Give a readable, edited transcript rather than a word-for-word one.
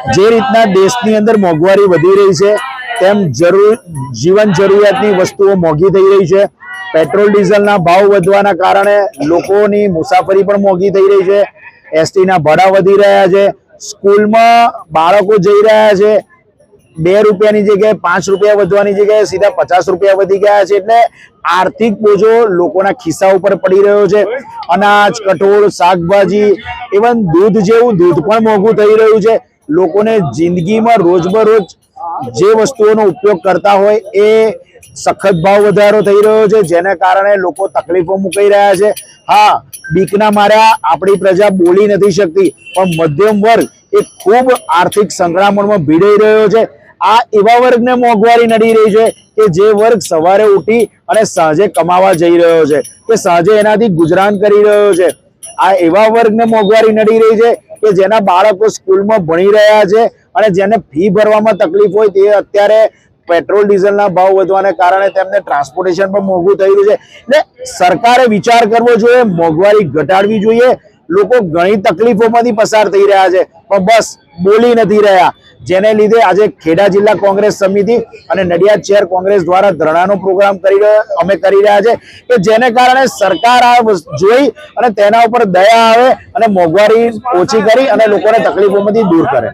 જે રીતના દેશની અંદર મોંઘવારી વધી રહી છે તેમ જીવન જરૂરિયાતની વસ્તુઓ મોંઘી થઈ રહી છે। પેટ્રોલ ડીઝલના ભાવ વધવાના કારણે લોકોની મુસાફરી પણ મોંઘી થઈ રહી છે। એસટીના ભાડા વધી રહ્યા છે। સ્કૂલમાં બાળકો જઈ રહ્યા છે, 2 રૂપિયાની જગ્યાએ 5 રૂપિયા વધવાની જગ્યાએ સીધા 50 રૂપિયા વધી ગયા છે। એટલે આર્થિક બોજો લોકોના ખિસ્સા ઉપર પડી રહ્યો છે। અનાજ, કઠોળ, શાકભાજી, ઇવન દૂધ જેવું દૂધ પણ મોંઘું થઈ રહ્યું છે। લોકોને જિંદગીમાં રોજબરોજ જે વસ્તુઓનો ઉપયોગ કરતા હોય એ સખત ભાવ વધારો થઈ રહ્યો છે, જેને કારણે લોકો તકલીફો મુકાઈ રહ્યા છે। હા, બીકના માર્યા આપણી પ્રજા બોલી નથી શકતી, પણ મધ્યમ વર્ગ એ ખૂબ આર્થિક સંકળામણમાં ભીડાઈ રહ્યો છે। આ એવા વર્ગને મોંઘવારી નડી રહી છે કે જે વર્ગ સવારે ઉઠી અને સાંજે કમાવા જઈ રહ્યો છે, કે સાંજે એનાથી ગુજરાન કરી રહ્યો છે। આ એવા વર્ગને મોંઘવારી નડી રહી છે કે જેના બાળકો સ્કૂલમાં ભણી રહ્યા છે અને જેને ફી ભરવામાં તકલીફ હોય તે અત્યારે પેટ્રોલ ડીઝલના ભાવ વધવાને કારણે તેમને ટ્રાન્સપોર્ટેશન પણ મોંઘું થઈ રહ્યું છે। એટલે સરકારે વિચાર કરવો જોઈએ, મોંઘવારી ઘટાડવી જોઈએ। લોકો ઘણી તકલીફોમાંથી પસાર થઈ રહ્યા છે પણ બસ બોલી નથી રહ્યા, જેને લીધે આજે ખેડા જિલ્લા કોંગ્રેસ સમિતિ અને નડિયાદ શહેર કોંગ્રેસ દ્વારા ધરણાનો પ્રોગ્રામ અમે કરી રહ્યા છે કે જેને કારણે સરકાર આ જોઈ અને તેના ઉપર દયા આવે અને મોંઘવારી ઓછી કરી અને લોકોને તકલીફોમાંથી દૂર કરે।